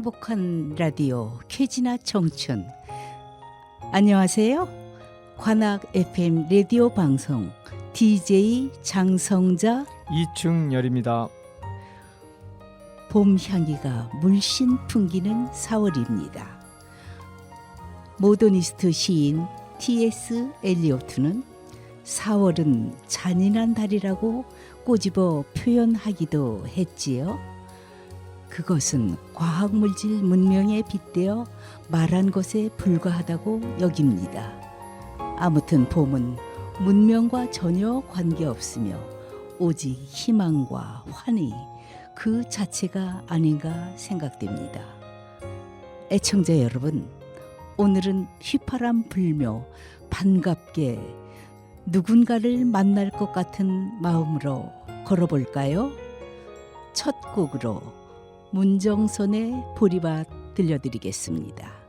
행복한 라디오 쾌지나 청춘. 안녕하세요. 관악 FM 라디오 방송 DJ 장성자 이충열입니다. 봄 향기가 물씬 풍기는 4월입니다. 모더니스트 시인 T.S. 엘리오트는 4월은 잔인한 달이라고 꼬집어 표현하기도 했지요. 그것은 과학물질 문명에 빗대어 말한 것에 불과하다고 여깁니다. 아무튼 봄은 문명과 전혀 관계없으며 오직 희망과 환희 그 자체가 아닌가 생각됩니다. 애청자 여러분, 오늘은 휘파람 불며 반갑게 누군가를 만날 것 같은 마음으로 걸어볼까요? 첫 곡으로 문정선의 보리밭 들려드리겠습니다.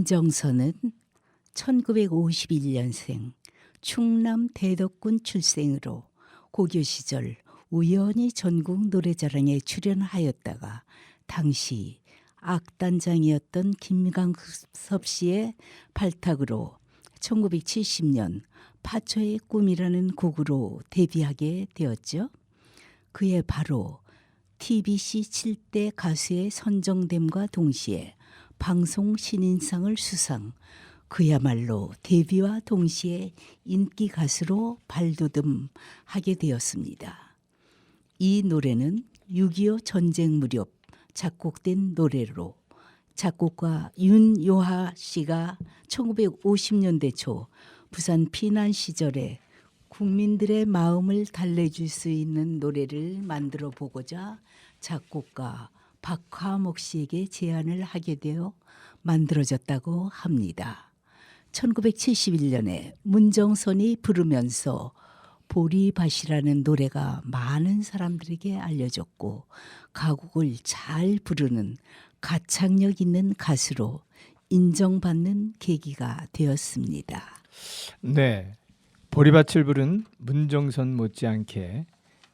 문정선은 1951년생 충남 대덕군 출생으로 고교 시절 우연히 전국 노래자랑에 출연하였다가 당시 악단장이었던 김강섭 씨의 발탁으로 1970년 파초의 꿈이라는 곡으로 데뷔하게 되었죠. 그해 바로 TBC 7대 가수에 선정됨과 동시에 방송 신인상을 수상, 그야말로 데뷔와 동시에 인기 가수로 발돋움하게 되었습니다. 이 노래는 6.25 전쟁 무렵 작곡된 노래로 작곡가 윤요하 씨가 1950년대 초 부산 피난 시절에 국민들의 마음을 달래줄 수 있는 노래를 만들어 보고자 작곡가 박화목 씨에게 제안을 하게 되어 만들어졌다고 합니다. 1971년에 문정선이 부르면서 보리밭이라는 노래가 많은 사람들에게 알려졌고 가곡을 잘 부르는 가창력 있는 가수로 인정받는 계기가 되었습니다. 네, 보리밭을 부른 문정선 못지않게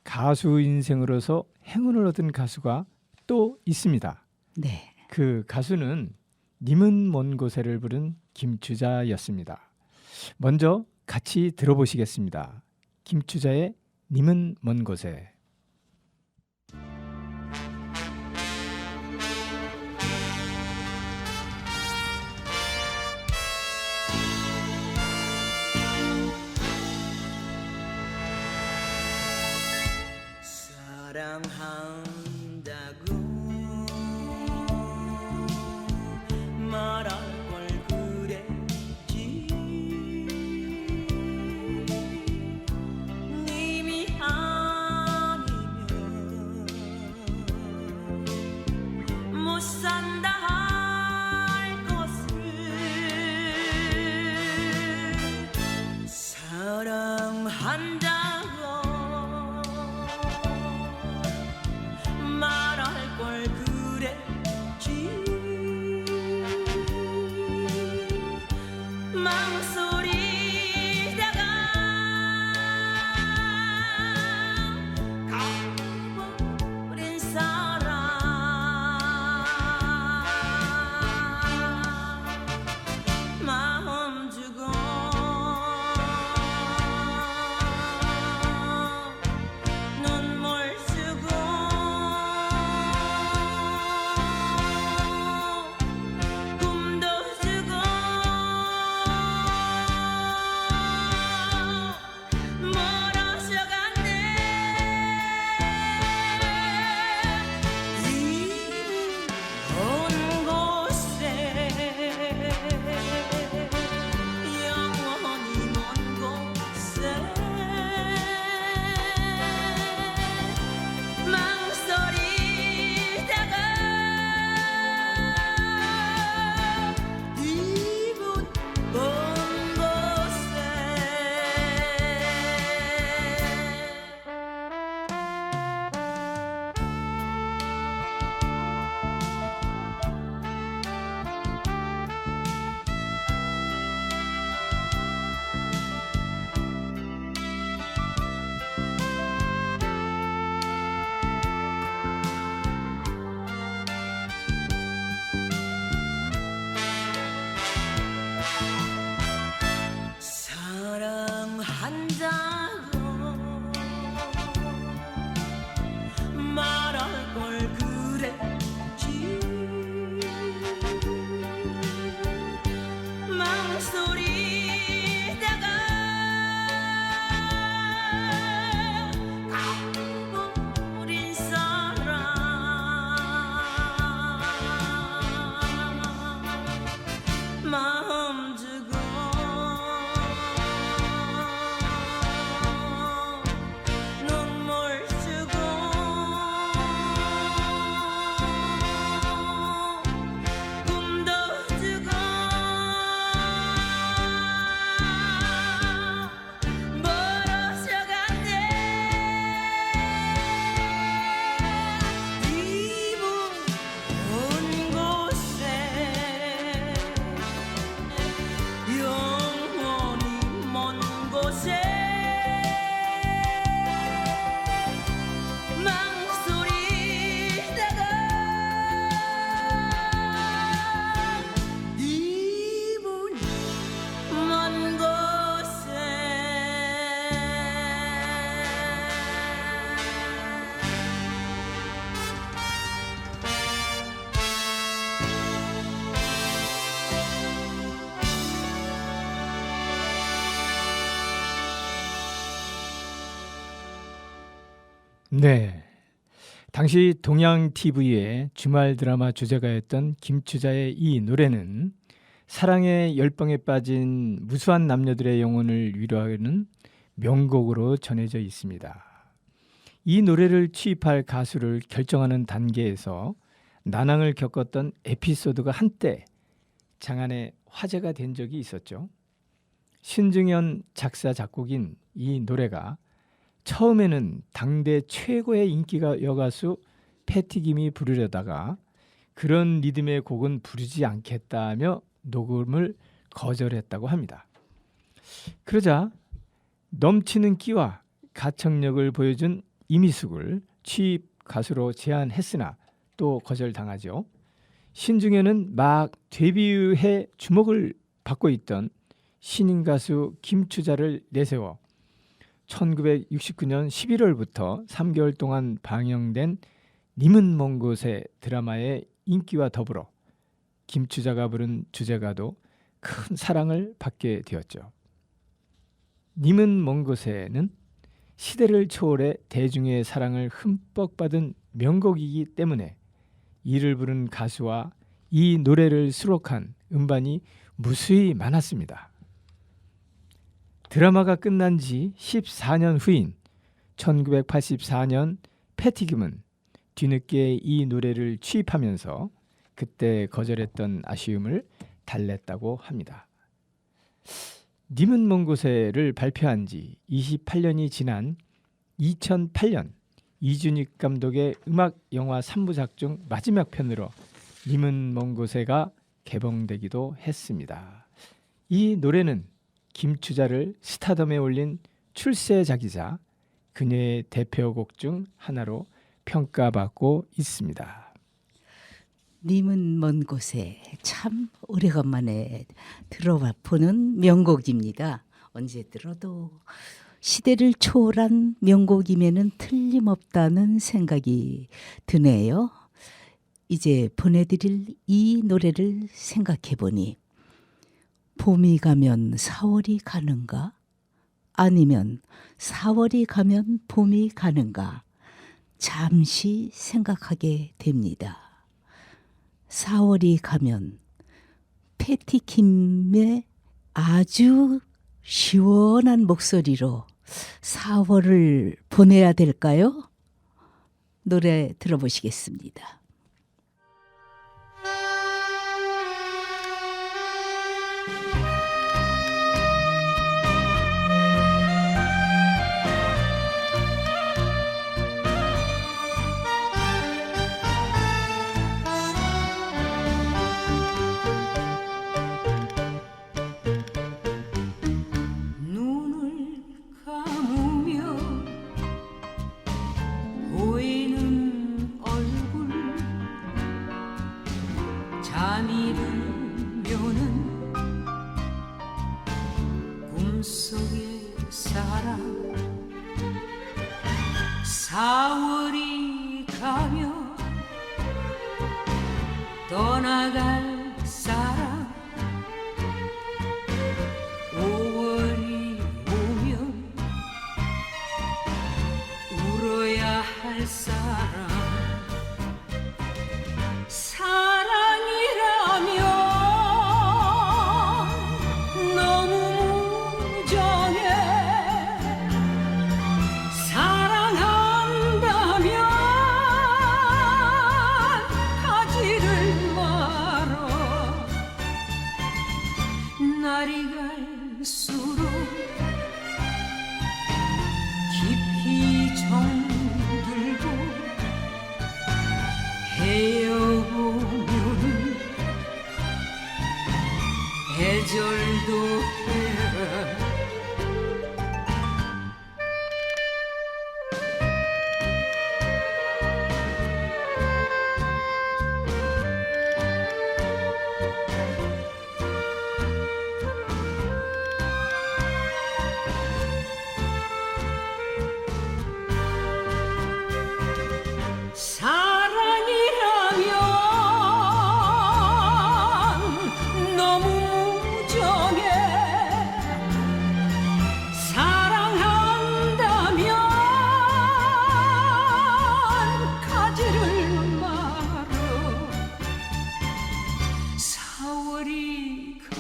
가수 인생으로서 행운을 얻은 가수가 또 있습니다. 네, 그 가수는 님은 먼 곳에를 부른 김추자였습니다. 먼저 같이 들어보시겠습니다. 김추자의 님은 먼 곳에. 사랑한다고 말할 걸 그랬지. 님이 아니면 못 산다 할 것을 사랑한다고 말할 걸 그랬지. 망설이다가 가버린 사람 마음 주고 눈물 주고 꿈도 주고 멀어져간대. 온 곳에 영원히 먼 곳에 망설이다가 이곳 먼 곳에 사랑한다고 말할 걸 그랬지. 망설이다가 가버린 사람 마음 주고 눈물 주고 꿈도 주고 멀어져간대. 이문 온 곳에 영원히 먼 곳에 망설이다가 이문 먼 곳에 네, 당시 동양 TV의 주말 드라마 주제가였던 김추자의 이 노래는 사랑의 열병에 빠진 무수한 남녀들의 영혼을 위로하는 명곡으로 전해져 있습니다. 이 노래를 취입할 가수를 결정하는 단계에서 난항을 겪었던 에피소드가 한때 장안의 화제가 된 적이 있었죠. 신중현 작사 작곡인 이 노래가 처음에는 당대 최고의 인기가 여가수 패티김이 부르려다가 그런 리듬의 곡은 부르지 않겠다며 녹음을 거절했다고 합니다. 그러자 넘치는 끼와 가창력을 보여준 이미숙을 취입 가수로 제안했으나 또 거절당하죠. 신중현은 막 데뷔해 주목을 받고 있던 신인 가수 김추자를 내세워 1969년 11월부터 3개월 동안 방영된 님은 먼 곳에 드라마의 인기와 더불어 김추자가 부른 주제가도 큰 사랑을 받게 되었죠. 님은 먼 곳에는 시대를 초월해 대중의 사랑을 흠뻑 받은 명곡이기 때문에 이를 부른 가수와 이 노래를 수록한 음반이 무수히 많았습니다. 드라마가 끝난 지 14년 후인 1984년 패티김은 뒤늦게 이 노래를 취입하면서 그때 거절했던 아쉬움을 달랬다고 합니다. 님은 먼 곳에를 발표한 지 28년이 지난 2008년 이준익 감독의 음악 영화 3부작 중 마지막 편으로 님은 먼 곳에가 개봉되기도 했습니다. 이 노래는 김추자를 스타덤에 올린 출세작이자 그녀의 대표곡 중 하나로 평가받고 있습니다. 님은 먼 곳에 참 오래간만에 들어보는 명곡입니다. 언제 들어도 시대를 초월한 명곡임에는 틀림없다는 생각이 드네요. 이제 보내드릴 이 노래를 생각해보니 봄이 가면 4월이 가는가? 아니면 4월이 가면 봄이 가는가? 잠시 생각하게 됩니다. 4월이 가면 패티킴의 아주 시원한 목소리로 4월을 보내야 될까요? 노래 들어보시겠습니다. 눈을 감으며 보이는 얼굴 잠이 들면은 꿈속의 사람 4월이 가면 떠나갈 사람 5월이 오면 울어야 할 사람 사랑이라면 너무 무정해 사랑한다면 가지를 말어 날이 갈수록 깊이 정들고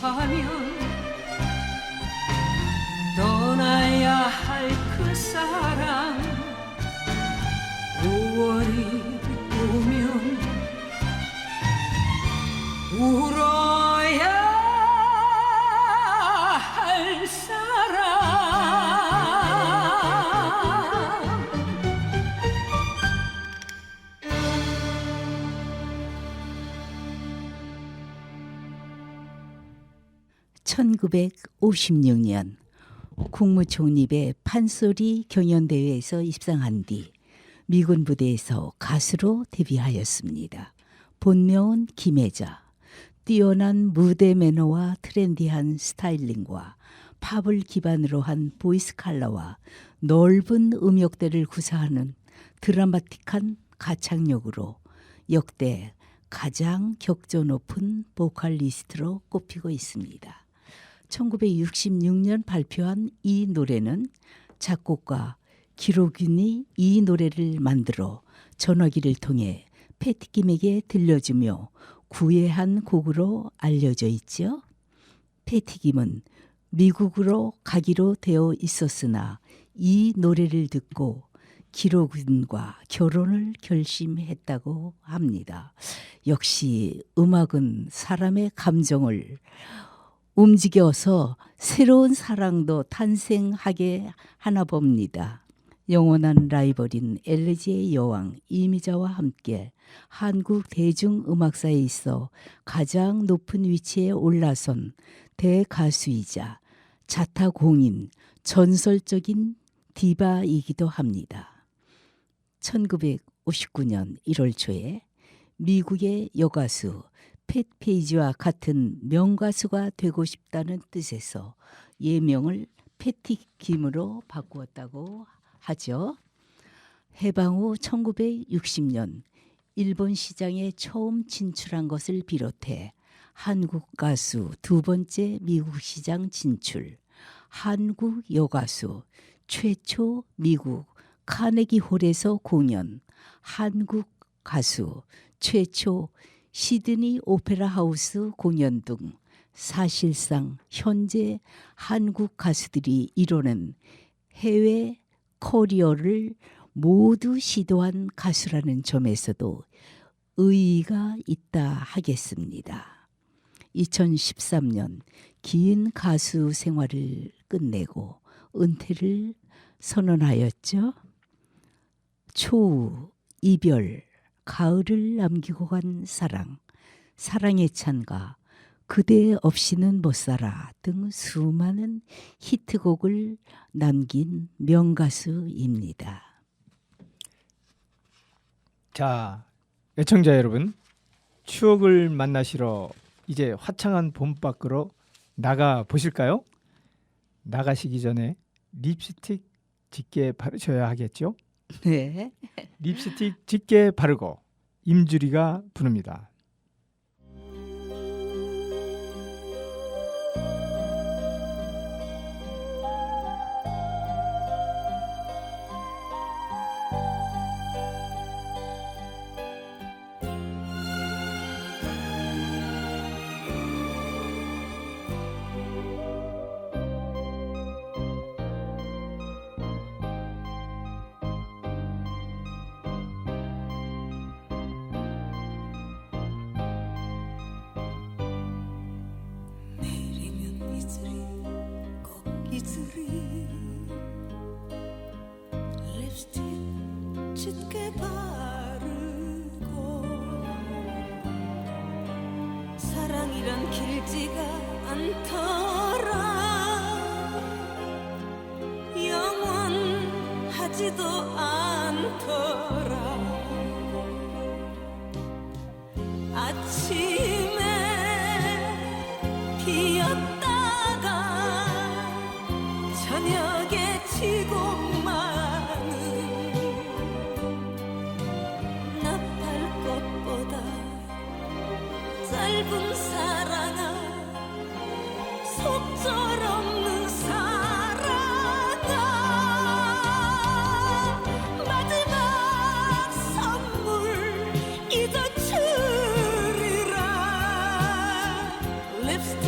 하면 떠나야 할 그 사랑 5월이 오면 울어야 할 사람 (1956년) 국무총리배 판소리 경연대회에서 입상한 뒤 미군 부대에서 가수로 데뷔하였습니다. 본명은 김혜자. 뛰어난 무대 매너와 트렌디한 스타일링과 팝을 기반으로 한 보이스 컬러와 넓은 음역대를 구사하는 드라마틱한 가창력으로 역대 가장 격조 높은 보컬리스트로 꼽히고 있습니다. 1966년 발표한 이 노래는 작곡가 기록윤이 이 노래를 만들어 전화기를 통해 패티김에게 들려주며 구애한 곡으로 알려져 있죠. 패티김은 미국으로 가기로 되어 있었으나 이 노래를 듣고 기록윤과 결혼을 결심했다고 합니다. 역시 음악은 사람의 감정을 움직여서 새로운 사랑도 탄생하게 하나 봅니다. 영원한 라이벌인 엘레지의 여왕 이미자와 함께 한국 대중음악사에 있어 가장 높은 위치에 올라선 대가수이자 자타공인 전설적인 디바이기도 합니다. 1959년 1월 초에 미국의 여가수 팻 페이지와 같은 명가수가 되고 싶다는 뜻에서 예명을 패티김으로 바꾸었다고 하죠. 해방 후 1960년 일본 시장에 처음 진출한 것을 비롯해 한국 가수 두 번째 미국 시장 진출, 한국 여가수 최초 미국 카네기 홀에서 공연, 한국 가수 최초 시드니 오페라 하우스 공연 등 사실상 현재 한국 가수들이 이뤄낸 해외 커리어를 모두 시도한 가수라는 점에서도 의의가 있다 하겠습니다. 2013년 긴 가수 생활을 끝내고 은퇴를 선언하였죠. 초우, 이별, 가을을 남기고 간 사랑, 사랑의 찬가, 그대 없이는 못 살아 등 수많은 히트곡을 남긴 명가수입니다. 자, 애청자 여러분, 추억을 만나시러 이제 화창한 봄 밖으로 나가 보실까요? 나가시기 전에 립스틱 짙게 바르셔야 하겠죠? 네. 립스틱 짙게 바르고 임주리가 부릅니다. 내리면 이슬이 꼭 이슬이 립스틱 짙게 바르고 사랑이란 길지가 않더라 영원하지도 않더라 아침에 피었다가 저녁에 지고 마는 나팔꽃보다 짧은 사랑아 속절없는 사랑아 마지막 선물 잊어주리라 립스틱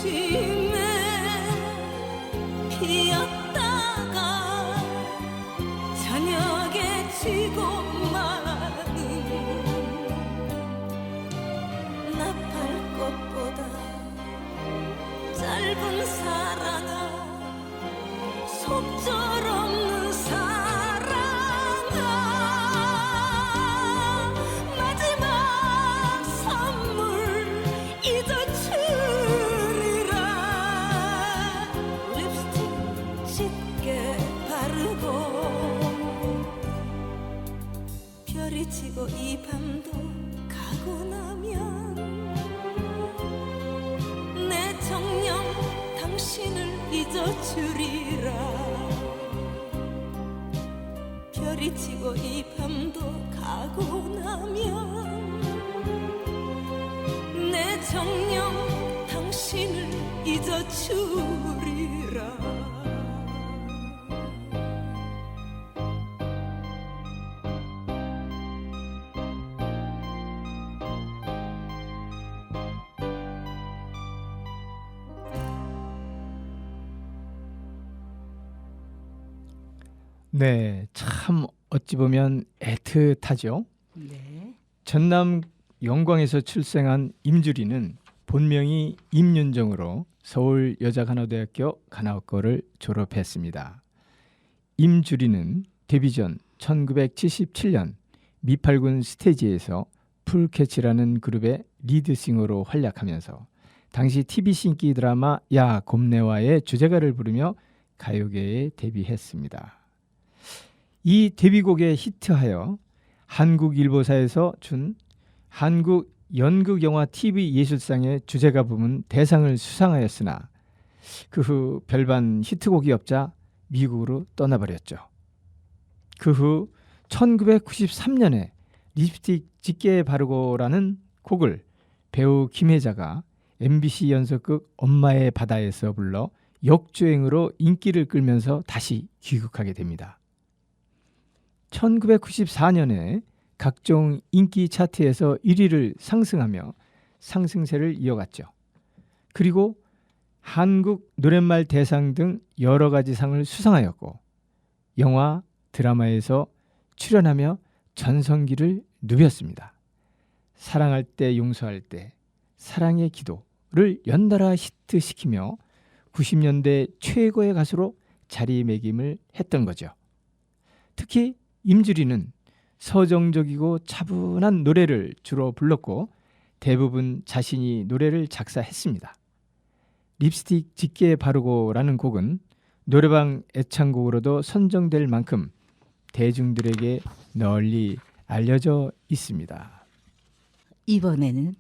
아침에 피었다가 저녁에 지고 마는 나팔꽃보다 짧은 사랑아 속절없는 사랑아 마지막 선물 잊어주리라 립스틱 짙게 바르고 별이 지고 이 밤도 가고 나면 내 정녕 당신을 잊어주리라 별이 지고 이 밤도 가고 나면 내 정녕 당신을 잊어주리라 네, 참 어찌 보면 애틋하죠. 네. 전남 영광에서 출생한 임주리는 본명이 임윤정으로 서울 여자간호대학교 간호학과를 졸업했습니다. 임주리는 데뷔 전 1977년 미팔군 스테이지에서 풀캐치라는 그룹의 리드싱어로 활약하면서 당시 TBC 인기 드라마 야 곰내와의 주제가를 부르며 가요계에 데뷔했습니다. 이 데뷔곡에 히트하여 한국일보사에서 준 한국 연극영화 TV 예술상의 주제가 부문 대상을 수상하였으나 그 후 별반 히트곡이 없자 미국으로 떠나버렸죠. 그 후 1993년에 립스틱 짙게 바르고라는 곡을 배우 김혜자가 MBC 연속극 엄마의 바다에서 불러 역주행으로 인기를 끌면서 다시 귀국하게 됩니다. 1994년에 각종 인기 차트에서 1위를 상승하며 상승세를 이어갔죠. 그리고 한국 노랫말 대상 등 여러 가지 상을 수상하였고 영화, 드라마에서 출연하며 전성기를 누볐습니다. 사랑할 때 용서할 때, 사랑의 기도를 연달아 히트시키며 90년대 최고의 가수로 자리매김을 했던 거죠. 특히 임주리는 서정적이고 차분한 노래를 주로 불렀고 대부분 자신이 노래를 작사했습니다. 립스틱 짙게 바르고라는 곡은 노래방 애창곡으로도 선정될 만큼 대중들에게 널리 알려져 있습니다. 이번에는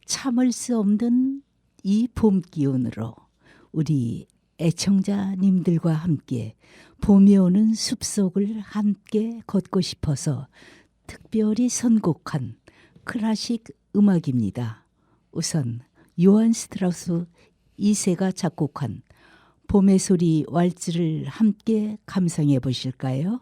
참을 수 없는 이 봄 기운으로 우리 애청자님들과 함께 봄이 오는 숲속을 함께 걷고 싶어서 특별히 선곡한 클래식 음악입니다. 우선 요한 스트라우스 2세가 작곡한 봄의 소리 왈츠를 함께 감상해 보실까요?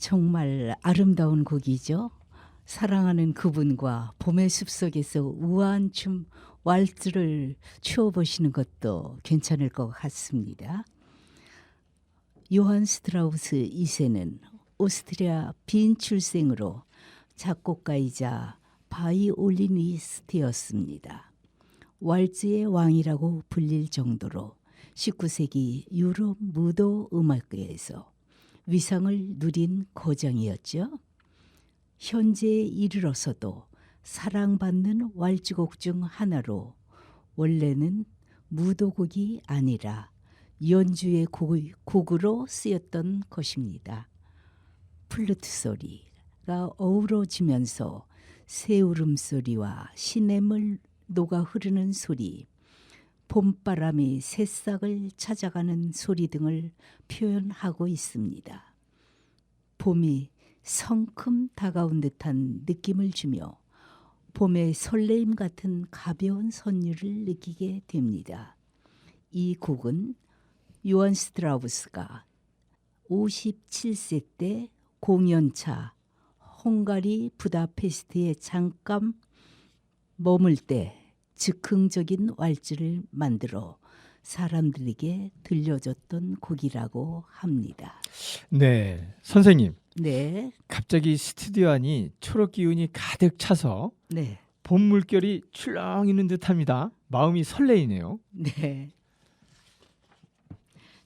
정말 아름다운 곡이죠. 사랑하는 그분과 봄의 숲속에서 우아한 춤 왈츠를 추어보시는 것도 괜찮을 것 같습니다. 요한 스트라우스 2세는 오스트리아 빈 출생으로 작곡가이자 바이올리니스트였습니다. 왈츠의 왕이라고 불릴 정도로 19세기 유럽 무도 음악계에서 위상을 누린 거장이었죠. 현재에 이르러서도 사랑받는 왈츠곡 중 하나로 원래는 무도곡이 아니라 연주의 곡으로 쓰였던 것입니다. 플루트 소리가 어우러지면서 새울음소리와 시냇물 녹아 흐르는 소리, 봄바람이 새싹을 찾아가는 소리 등을 표현하고 있습니다. 봄이 성큼 다가온 듯한 느낌을 주며 봄의 설레임 같은 가벼운 선율을 느끼게 됩니다. 이 곡은 요한 스트라우스가 57세 때 공연차 헝가리 부다페스트에 잠깐 머물 때 즉흥적인 왈츠를 만들어 사람들에게 들려줬던 곡이라고 합니다. 네, 선생님. 네, 갑자기 스튜디오 안이 초록 기운이 가득 차서 네, 봄 물결이 출렁이는 듯합니다. 마음이 설레이네요. 네.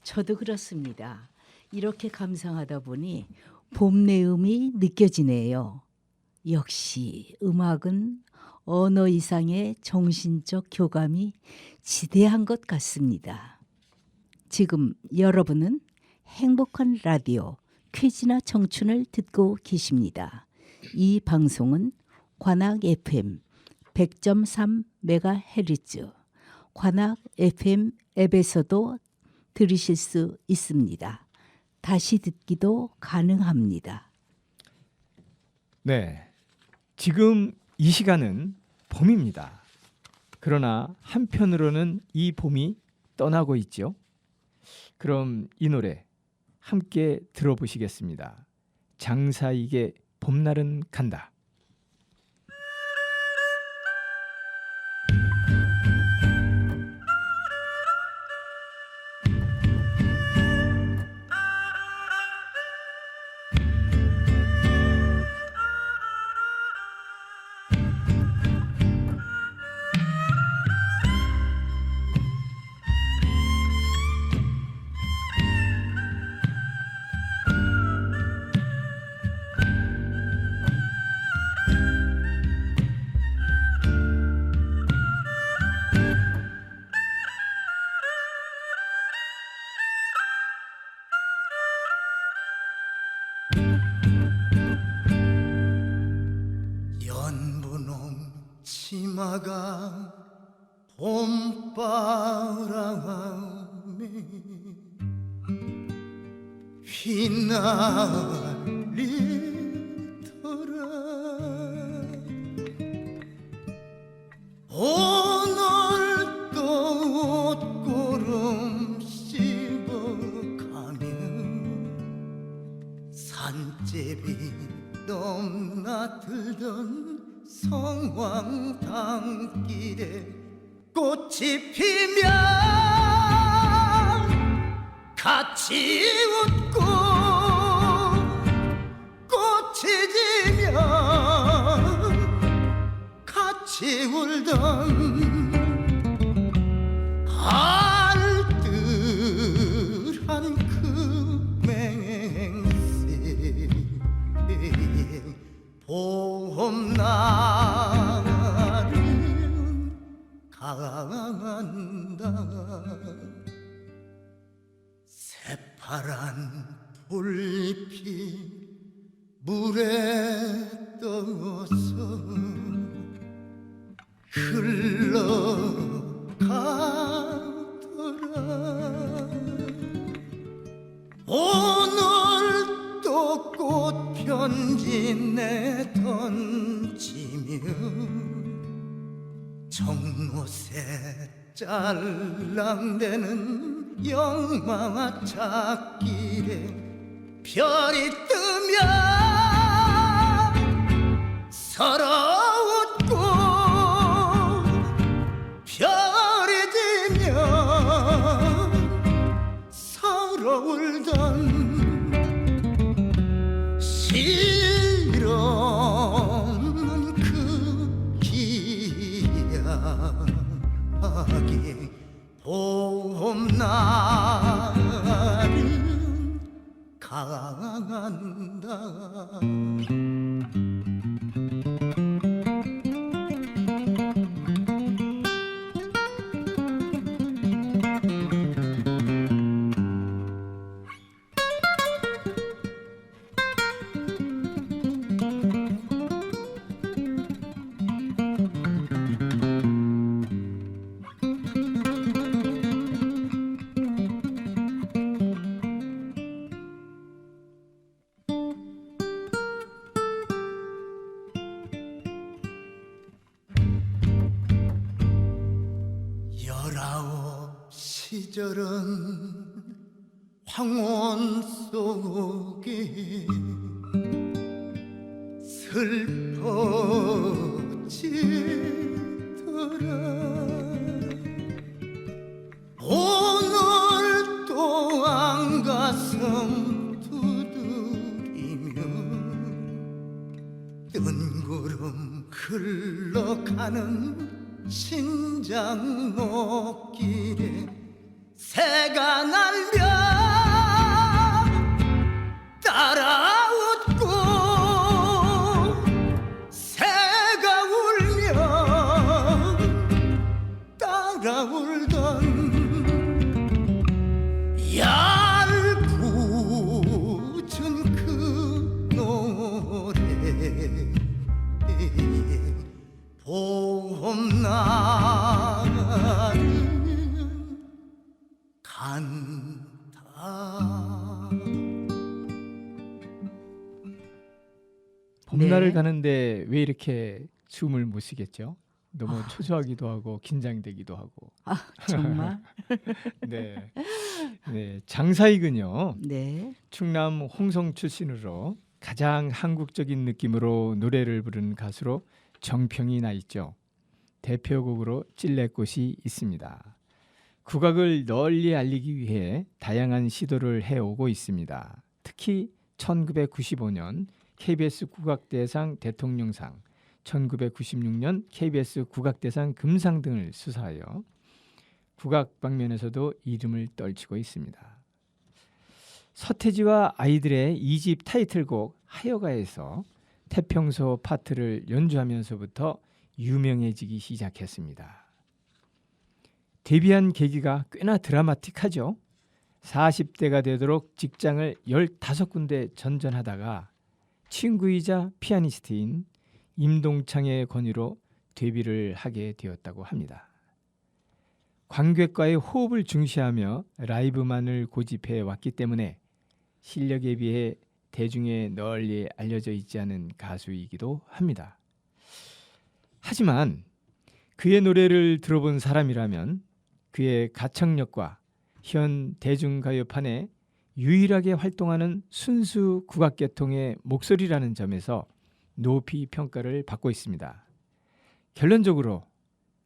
저도 그렇습니다. 이렇게 감상하다 보니 봄 내음이 느껴지네요. 역시 음악은 언어 이상의 정신적 교감이 지대한 것 같습니다. 지금 여러분은 행복한 라디오 퀴즈나 청춘을 듣고 계십니다. 이 방송은 관악 FM 100.3MHz 관악 FM 앱에서도 들으실 수 있습니다. 다시 듣기도 가능합니다. 네, 지금 이 시간은 봄입니다. 그러나 한편으로는 이 봄이 떠나고 있죠. 그럼 이 노래 함께 들어보시겠습니다. 장사익의 봄날은 간다. 연분홍 치마가 봄바람에 휘날리더라. 오늘도 옷고름 씹어가며 산제비 넘나들던 성황당길에 꽃이 피면 같이 웃고 꽃이 지면 같이 울던 알뜰한 그 맹세 봄날은 간다. 새파란 불빛 물에 떠서 흘러가더라. 오늘 또 꽃편지 내 던지며 정못에 짤랑대는 영마차 길에 별이 뜨면 서로 웃고 별이 지면 서로 울던 실없는 그 기약이 봄날은 간다. 열아홉 시절은 황혼 속에 슬퍼지더라. 오늘 또한 가슴 두드리며 뜬구름 흘러가는 신장 목길에 새가 날며 따라 웃고 새가 울며 따라 울던 얄궂은 그 노래 봄날은 간다. 봄날을 네. 가는데 왜 이렇게 숨을 못 쉬겠죠? 너무 초조하기도 하고 긴장되기도 하고. 아, 정말? 네. 네, 장사익은요. 네. 충남 홍성 출신으로 가장 한국적인 느낌으로 노래를 부르는 가수로 정평이 나 있죠. 대표곡으로 찔레꽃이 있습니다. 국악을 널리 알리기 위해 다양한 시도를 해오고 있습니다. 특히 1995년 KBS 국악대상 대통령상, 1996년 KBS 국악대상 금상 등을 수사하여 국악 방면에서도 이름을 떨치고 있습니다. 서태지와 아이들의 2집 타이틀곡 하여가에서 태평소 파트를 연주하면서부터 유명해지기 시작했습니다. 데뷔한 계기가 꽤나 드라마틱하죠. 40대가 되도록 직장을 15군데 전전하다가 친구이자 피아니스트인 임동창의 권유로 데뷔를 하게 되었다고 합니다. 관객과의 호흡을 중시하며 라이브만을 고집해 왔기 때문에 실력에 비해 대중에 널리 알려져 있지 않은 가수이기도 합니다. 하지만 그의 노래를 들어본 사람이라면 그의 가창력과 현 대중가요판에 유일하게 활동하는 순수 국악계통의 목소리라는 점에서 높이 평가를 받고 있습니다. 결론적으로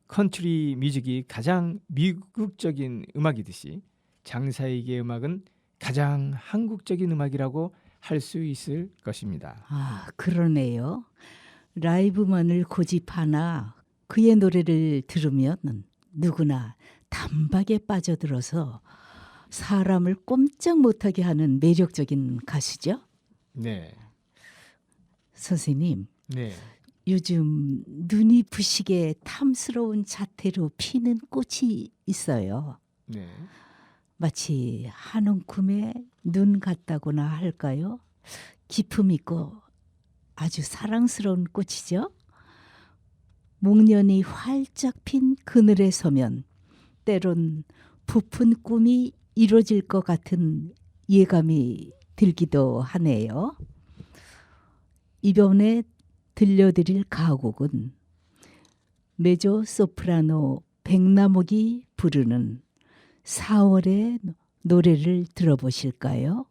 컨트리 뮤직이 가장 미국적인 음악이듯이 장사익의 음악은 가장 한국적인 음악이라고 할 수 있을 것입니다. 아, 그러네요. 라이브만을 고집하나 그의 노래를 들으면 누구나 단박에 빠져들어서 사람을 꼼짝 못하게 하는 매력적인 가수죠. 네, 선생님, 네, 요즘 눈이 부시게 탐스러운 자태로 피는 꽃이 있어요. 네. 마치 한 움큼의 눈 같다고나 할까요? 기품 있고 아주 사랑스러운 꽃이죠. 목련이 활짝 핀 그늘에 서면 때론 부푼 꿈이 이루어질 것 같은 예감이 들기도 하네요. 이번에 들려드릴 가곡은 메조 소프라노 백나목이 부르는 4월의 노래를 들어보실까요?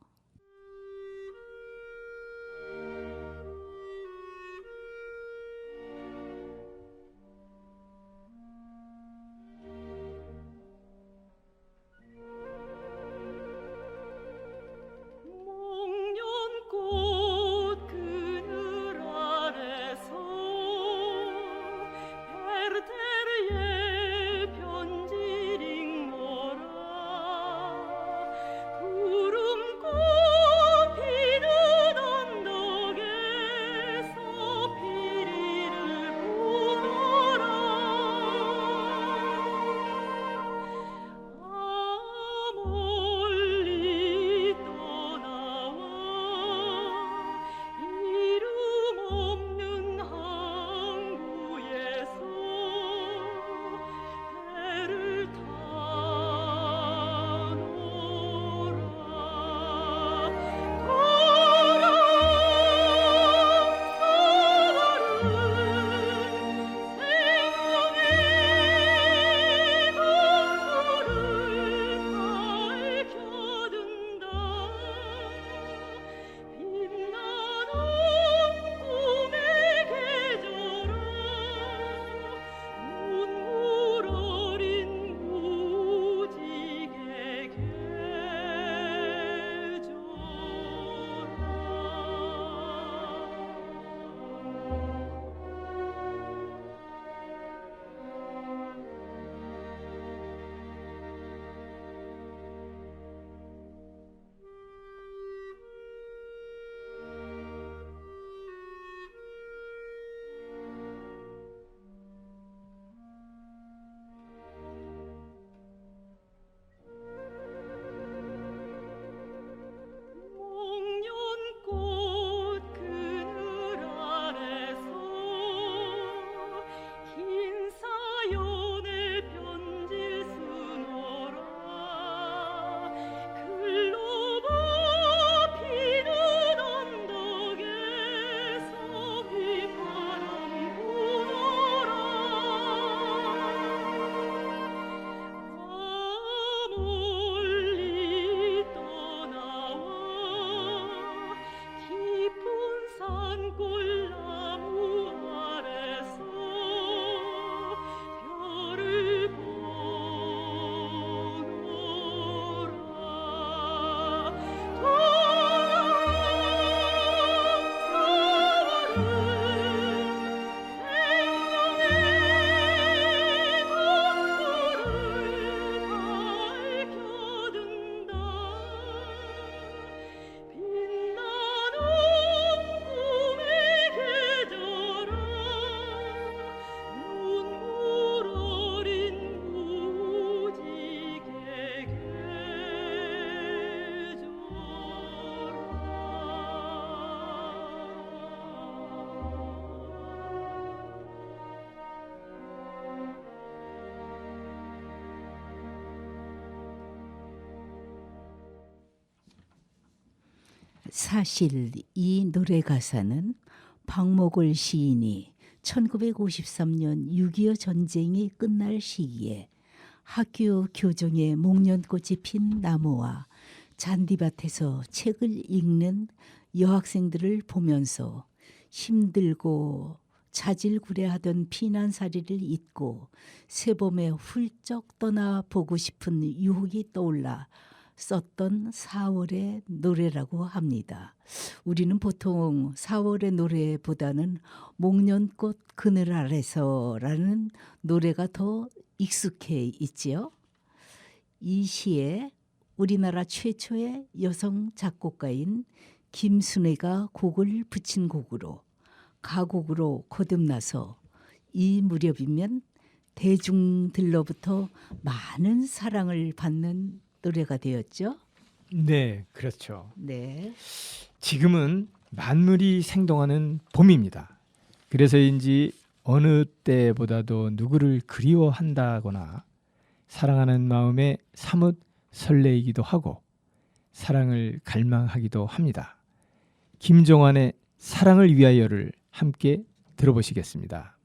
사실 이 노래 가사는 박목월 시인이 1953년 6.25 전쟁이 끝날 시기에 학교 교정에 목련꽃이 핀 나무와 잔디밭에서 책을 읽는 여학생들을 보면서 힘들고 자질구레하던 피난살이를 잊고 새봄에 훌쩍 떠나 보고 싶은 유혹이 떠올라 썼던 4월의 노래라고 합니다. 우리는 보통 4월의 노래보다는 목련꽃 그늘 아래서라는 노래가 더 익숙해 있지요. 이 시에 우리나라 최초의 여성 작곡가인 김순애가 곡을 붙인 곡으로 가곡으로 거듭나서 이 무렵이면 대중들로부터 많은 사랑을 받는 노래가 되었죠. 네, 그렇죠. 네. 지금은 만물이 생동하는 봄입니다. 그래서인지 어느 때보다도 누구를 그리워한다거나 사랑하는 마음에 사뭇 설레이기도 하고 사랑을 갈망하기도 합니다. 김종환의 사랑을 위하여를 함께 들어보시겠습니다.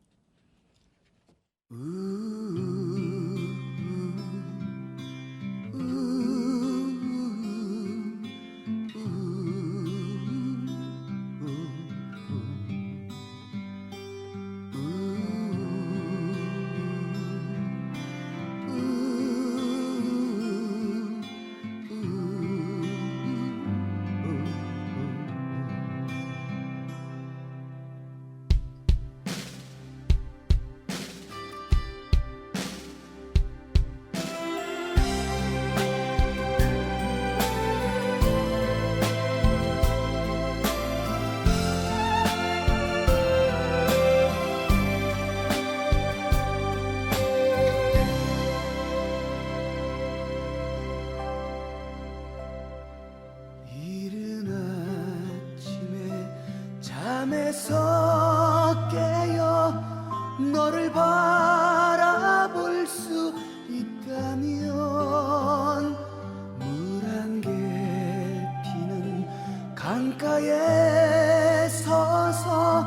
이른 아침에 잠에서 깨어 너를 바라볼 수 있다면 물 한 개 피는 강가에 서서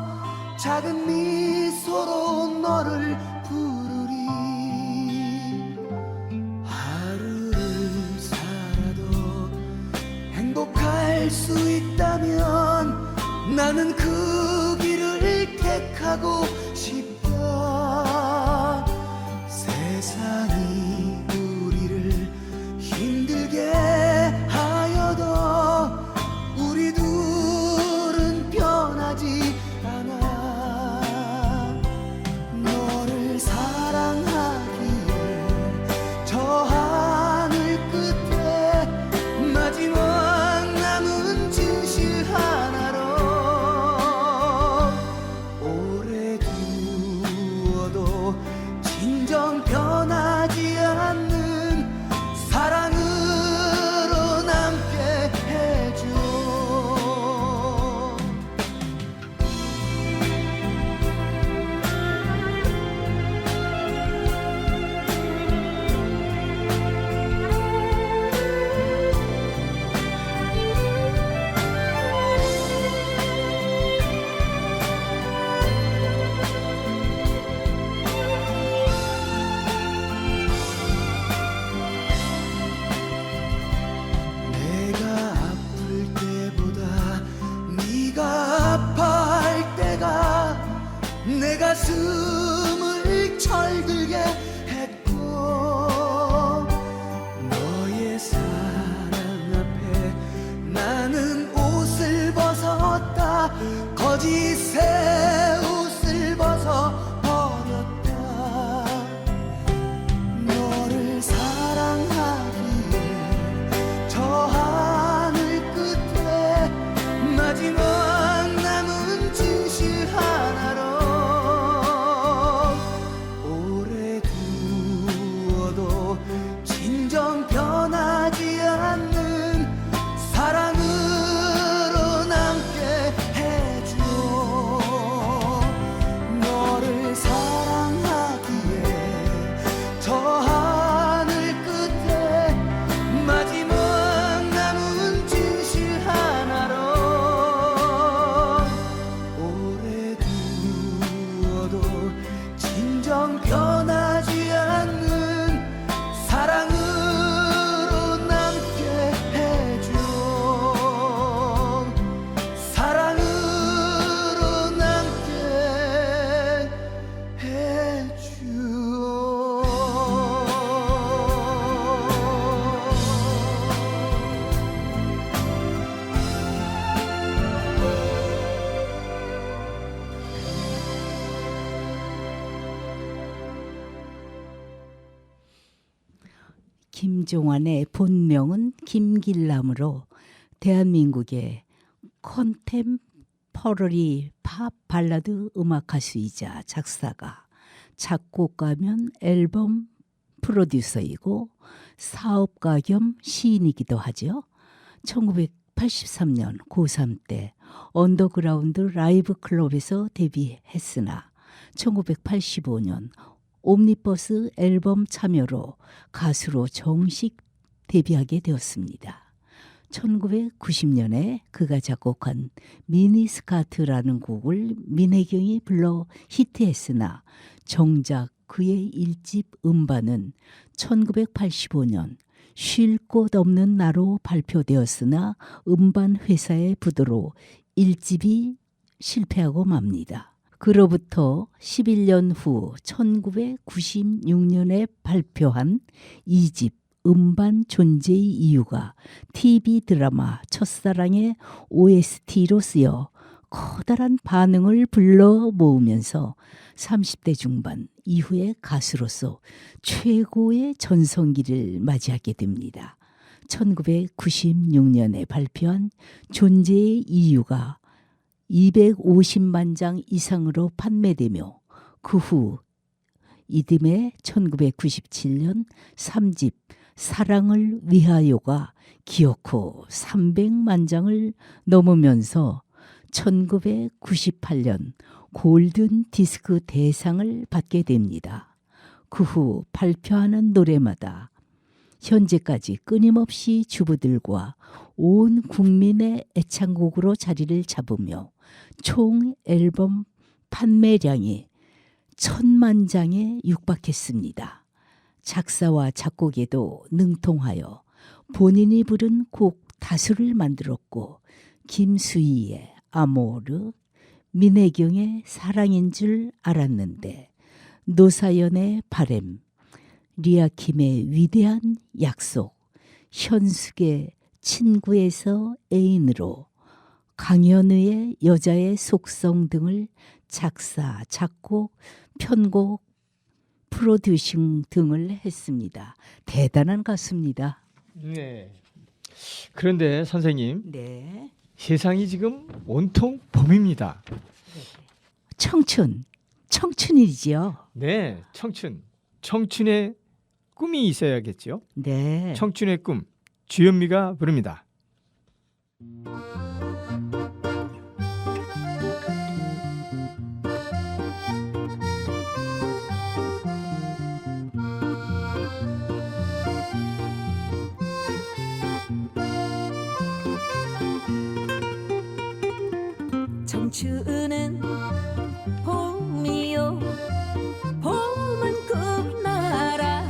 작은 미소로 너를 부르리. 하루를 살아도 행복할 수 있다면 나는 그 길을 택하고 싶다. 세상이 우리를 힘들게 하여도 우리 둘은 변하지 않아. 너를 사랑하기에 저 하늘 끝에 마지막 남은 진실 하나로 오래 두어도 진정 변하지 않는 사랑으로 남게 해줘. 내가 아플 때보다 네가 아파할 때가 내 가슴을 철들게 했고 너의 사랑 앞에 나는 옷을 벗었다. 거짓의 옷을 벗어버렸다. 너를 사랑하기에 저 하늘 끝에 마지막 남은 진실 하나로 오래 두어도 진정 변하지 않는 사랑으로 남게 해줘. 김종환의 본명은 김길남으로 대한민국의 컨템퍼러리 팝 발라드 음악 가수이자 작사가, 작곡가면 앨범 프로듀서이고 사업가 겸 시인이기도 하죠. 1983년 고3 때 언더그라운드 라이브 클럽에서 데뷔했으나 1985년 옴니버스 앨범 참여로 가수로 정식 데뷔하게 되었습니다. 1990년에 그가 작곡한 미니스카트라는 곡을 민혜경이 불러 히트했으나 정작 그의 1집 음반은 1985년 쉴 곳 없는 나로 발표되었으나 음반 회사의 부도로 1집이 실패하고 맙니다. 그로부터 11년 후 1996년에 발표한 2집 음반 존재의 이유가 TV 드라마 첫사랑의 OST로 쓰여 커다란 반응을 불러 모으면서 30대 중반 이후의 가수로서 최고의 전성기를 맞이하게 됩니다. 1996년에 발표한 존재의 이유가 250만 장 이상으로 판매되며 그 후 이듬해 1997년 3집 사랑을 위하여가 기어코 300만 장을 넘으면서 1998년 골든 디스크 대상을 받게 됩니다. 그 후 발표하는 노래마다 현재까지 끊임없이 주부들과 온 국민의 애창곡으로 자리를 잡으며 총 앨범 판매량이 1000만 장에 육박했습니다. 작사와 작곡에도 능통하여 본인이 부른 곡 다수를 만들었고 김수희의 아모르, 민혜경의 사랑인 줄 알았는데, 노사연의 바램, 리아킴의 위대한 약속, 현숙의 친구에서 애인으로, 강현우의 여자의 속성 등을 작사, 작곡, 편곡, 프로듀싱 등을 했습니다. 대단한 가수입니다. 네. 그런데 선생님, 네. 세상이 지금 온통 봄입니다. 청춘이지요. 네, 청춘의 꿈이 있어야겠죠. 네. 청춘의 꿈, 주현미가 부릅니다. 청춘은 봄이요 봄은 꿈나라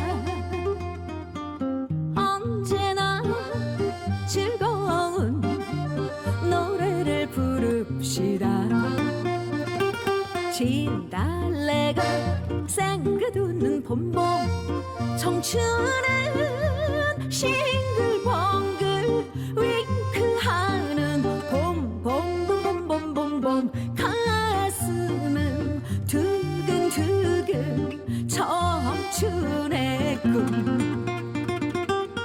언제나 즐거운 노래를 부릅시다. 진달래가 쌩긋 봄봄 청춘은 싱글벙글 윙크하는 봄봄봄봄봄봄 가슴은 두근두근 청춘의 꿈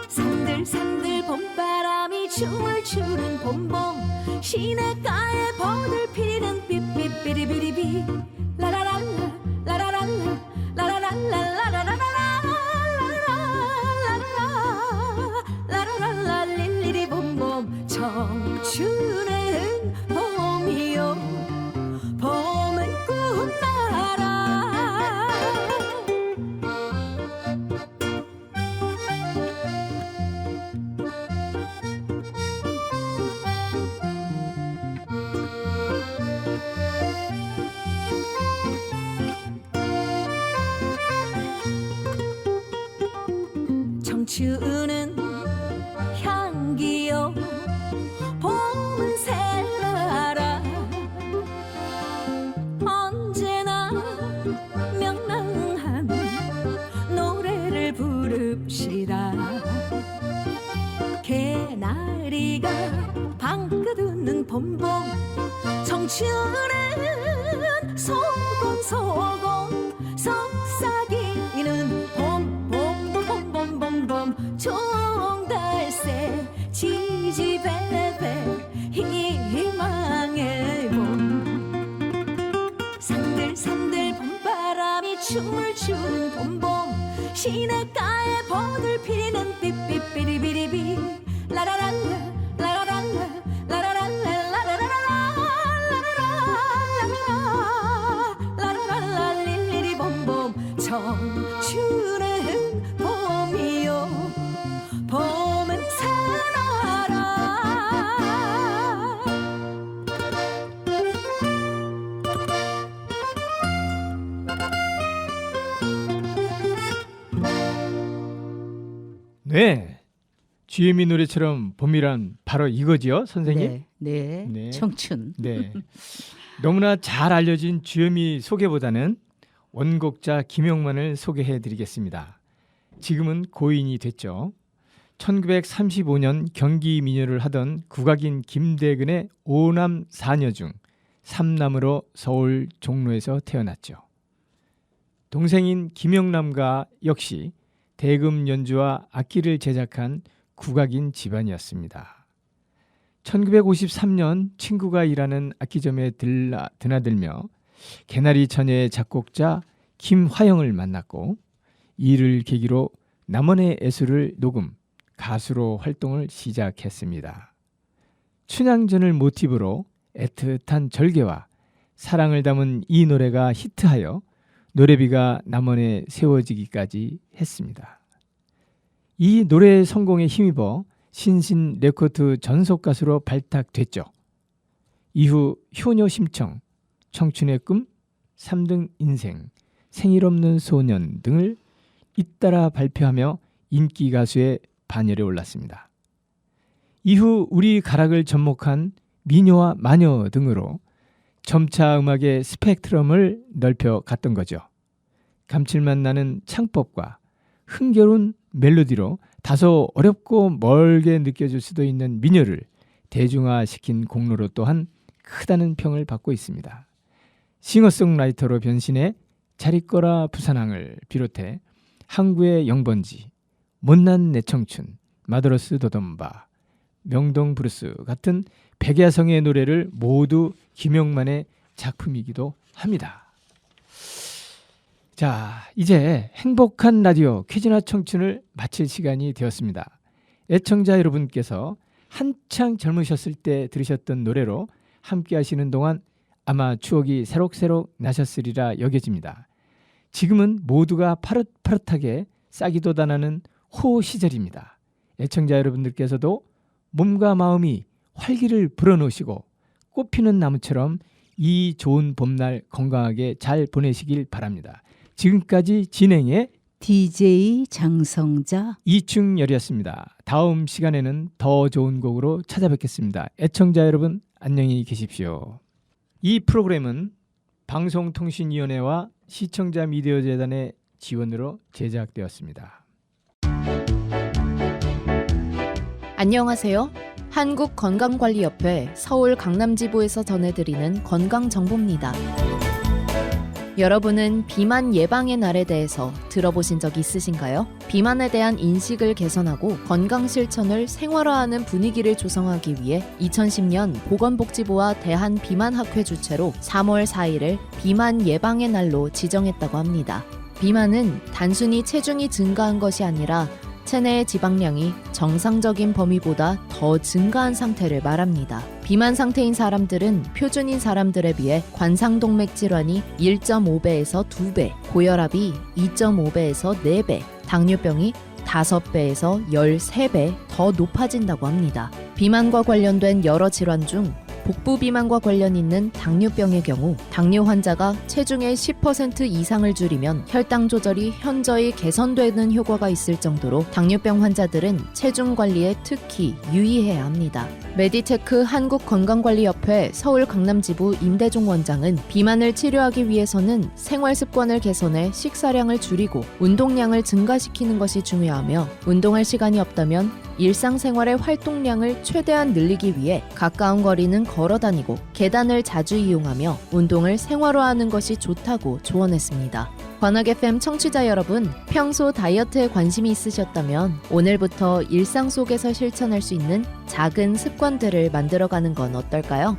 산들산들 봄바람이 춤을 추는 봄봄 시냇가에 버들 피리는 삐삐삐리비리비 라라랄라 라라랄라 라라랄라 릴리리 봄봄 청춘은 봄이요 봄은 꿈나라. 청춘은 향기요 봄은 새나라 언제나 명랑한 노래를 부릅시다. 개나리가 방긋 웃는 봄봄 청춘은 소곤소곤 속삭이는 봄봄봄봄봄봄 추운 봄봄 시냇가에 버들 피리는 삐삐삐리비리비 라라랄라 라라랄라 라라랄라 라라랄라 라라랄라 릴리리 봄봄 청춘은 봄이요 봄은 살아라. 네, 주현미 노래처럼 봄이란 바로 이거지요, 선생님? 네, 네. 청춘. 네. 너무나 잘 알려진 주현미 소개보다는 원곡자 김영만을 소개해드리겠습니다. 지금은 고인이 됐죠. 1935년 경기 민요를 하던 국악인 김대근의 5남 4녀 중 3남으로 서울 종로에서 태어났죠. 동생인 김영남과 역시 대금 연주와 악기를 제작한 국악인 집안이었습니다. 1953년 친구가 일하는 악기점에 드나들며 개나리 처녀의 작곡자 김화영을 만났고 이를 계기로 남원의 애수를 녹음, 가수로 활동을 시작했습니다. 춘향전을 모티브로 애틋한 절개와 사랑을 담은 이 노래가 히트하여 노래비가 남원에 세워지기까지 했습니다. 이 노래의 성공에 힘입어 신신 레코드 전속 가수로 발탁됐죠. 이후 효녀 심청, 청춘의 꿈, 3등 인생, 생일 없는 소년 등을 잇따라 발표하며 인기 가수의 반열에 올랐습니다. 이후 우리 가락을 접목한 미녀와 마녀 등으로 점차 음악의 스펙트럼을 넓혀 갔던 거죠. 감칠맛 나는 창법과 흥겨운 멜로디로 다소 어렵고 멀게 느껴질 수도 있는 민요를 대중화시킨 공로로 또한 크다는 평을 받고 있습니다. 싱어송라이터로 변신해 잘 있거라 부산항을 비롯해 항구의 영번지, 못난 내 청춘, 마더러스 도덤바, 명동 브루스 같은 백야성의 노래를 모두 김영만의 작품이기도 합니다. 자, 이제 행복한 라디오 퀴즈나 청춘을 마칠 시간이 되었습니다. 애청자 여러분께서 한창 젊으셨을 때 들으셨던 노래로 함께 하시는 동안 아마 추억이 새록새록 나셨으리라 여겨집니다. 지금은 모두가 파릇파릇하게 싹이 돋아나는 호 시절입니다. 애청자 여러분들께서도 몸과 마음이 활기를 불어넣으시고 꽃피는 나무처럼 이 좋은 봄날 건강하게 잘 보내시길 바랍니다. 지금까지 진행의 DJ 장성자 이충열이었습니다. 다음 시간에는 더 좋은 곡으로 찾아뵙겠습니다. 애청자 여러분 안녕히 계십시오. 이 프로그램은 방송통신위원회와 시청자 미디어재단의 지원으로 제작되었습니다. 안녕하세요. 한국건강관리협회 서울 강남지부에서 전해드리는 건강정보입니다. 여러분은 비만 예방의 날에 대해서 들어보신 적 있으신가요? 비만에 대한 인식을 개선하고 건강 실천을 생활화하는 분위기를 조성하기 위해 2010년 보건복지부와 대한비만학회 주최로 3월 4일을 비만 예방의 날로 지정했다고 합니다. 비만은 단순히 체중이 증가한 것이 아니라 체내의 지방량이 정상적인 범위보다 더 증가한 상태를 말합니다. 비만 상태인 사람들은 표준인 사람들에 비해 관상동맥 질환이 1.5배에서 2배, 고혈압이 2.5배에서 4배, 당뇨병이 5배에서 13배 더 높아진다고 합니다. 비만과 관련된 여러 질환 중 복부 비만과 관련 있는 당뇨병의 경우 당뇨 환자가 체중의 10% 이상을 줄이면 혈당 조절이 현저히 개선되는 효과가 있을 정도로 당뇨병 환자들은 체중 관리에 특히 유의해야 합니다. 메디테크 한국건강관리협회 서울 강남지부 임대종 원장은 비만을 치료하기 위해서는 생활 습관을 개선해 식사량을 줄이고 운동량을 증가시키는 것이 중요하며 운동할 시간이 없다면 일상생활의 활동량을 최대한 늘리기 위해 가까운 거리는 걸어 다니고 계단을 자주 이용하며 운동을 생활화하는 것이 좋다고 조언했습니다. 관악 FM 청취자 여러분, 평소 다이어트에 관심이 있으셨다면 오늘부터 일상 속에서 실천할 수 있는 작은 습관들을 만들어가는 건 어떨까요?